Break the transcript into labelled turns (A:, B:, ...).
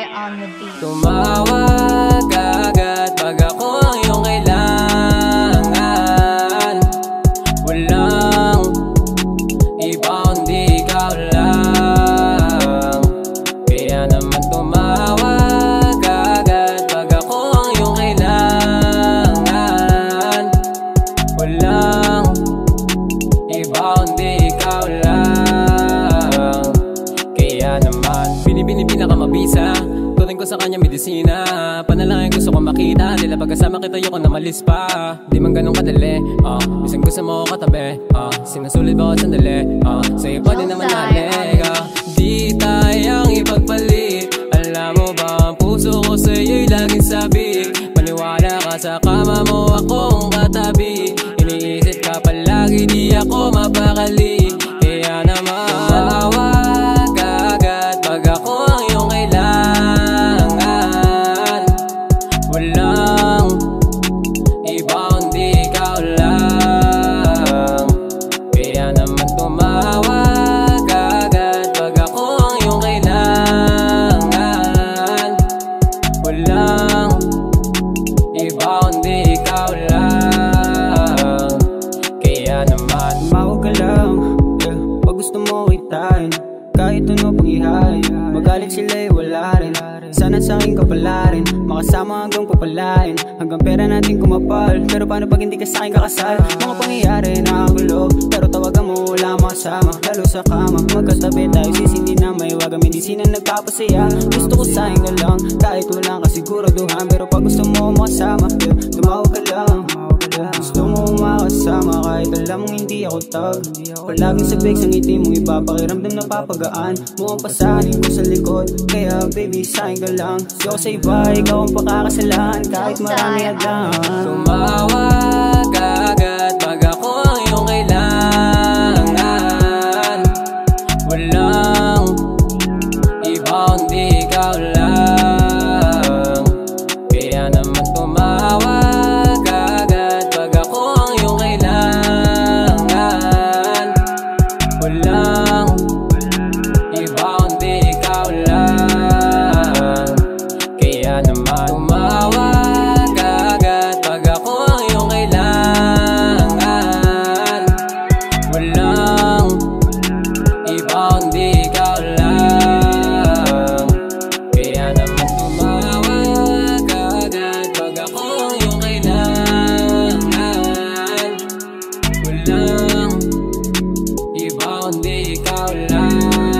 A: Sky on the beat.
B: Tumawag agad pag ako ang iyong kailangan. Walang iba kundi ikaw lang. Kaya naman tumawag agad pag ako ang iyong kailangan. Walang iba kundi ikaw lang. Kaya naman binibini pinakamabisa, turing ko sa kanya medisina. Panalangin gusto ko makita, tila pagkasama kita ayoko na malis pa. Di man ganun kadali, minsan gusto mo ako katabi, sinusulit ba ako sandali, sa'yo pa din naman nalega. Di tayang ipagpalit, alam mo ba ang puso ko sa'yo'y laging sabi. Maniwala ka sa kama mo akong katabi, iniisip ka palagi di ako mapakali. Kaya naman tumawag agad pag ako ang iyong kailangan. Walang iba kundi ikaw lang. Kaya naman tumawag agad pag ako ang iyong kailangan. Walang iba kundi ikaw lang. Kaya naman
C: tumawag ka lang, pag gusto mo kitain, kahit ano pang ihain. Magalit sila'y wala rin, sana sa'kin ka pala rin. Makasama hanggang papalain, hanggang pera natin kumapal. Pero paano pag hindi ka sa'kin kakasal? Mga pangyayari nakagulo, pero tawagan mo wala makasama. Lalo sa kama, magkatabi tayo, sisindi na may wag. Ang medisina nagpapasaya, gusto ko sa'kin ka lang, kahit walang kasiguraduhan. Pero pag gusto mo makasama, tumawag ka lang. Gusto mo makasama kahit alam mong hindi ako tag. Palaging sabik sa ngiti mong ipapakiramdam na papagaan mo ang pasanin ko sa likod. Kaya baby sa'kin ka lang, siyo sa iba ikaw ang pakakasalan kahit marami adlang.
B: tumawag agad pag ako ang iyong kailangan. Walang iba kundi ikaw lang. Kaya naman tumawag agad pag ako ang iyong kailangan. Walang iba kundi ikaw lang. Kaya naman tumawag agad pag ako ang iyong kailangan. Walang iba kundi ikaw lang. Kaya naman tumawag agad pag ako ang iyong kailangan. Walang iba kundi ikaw lang.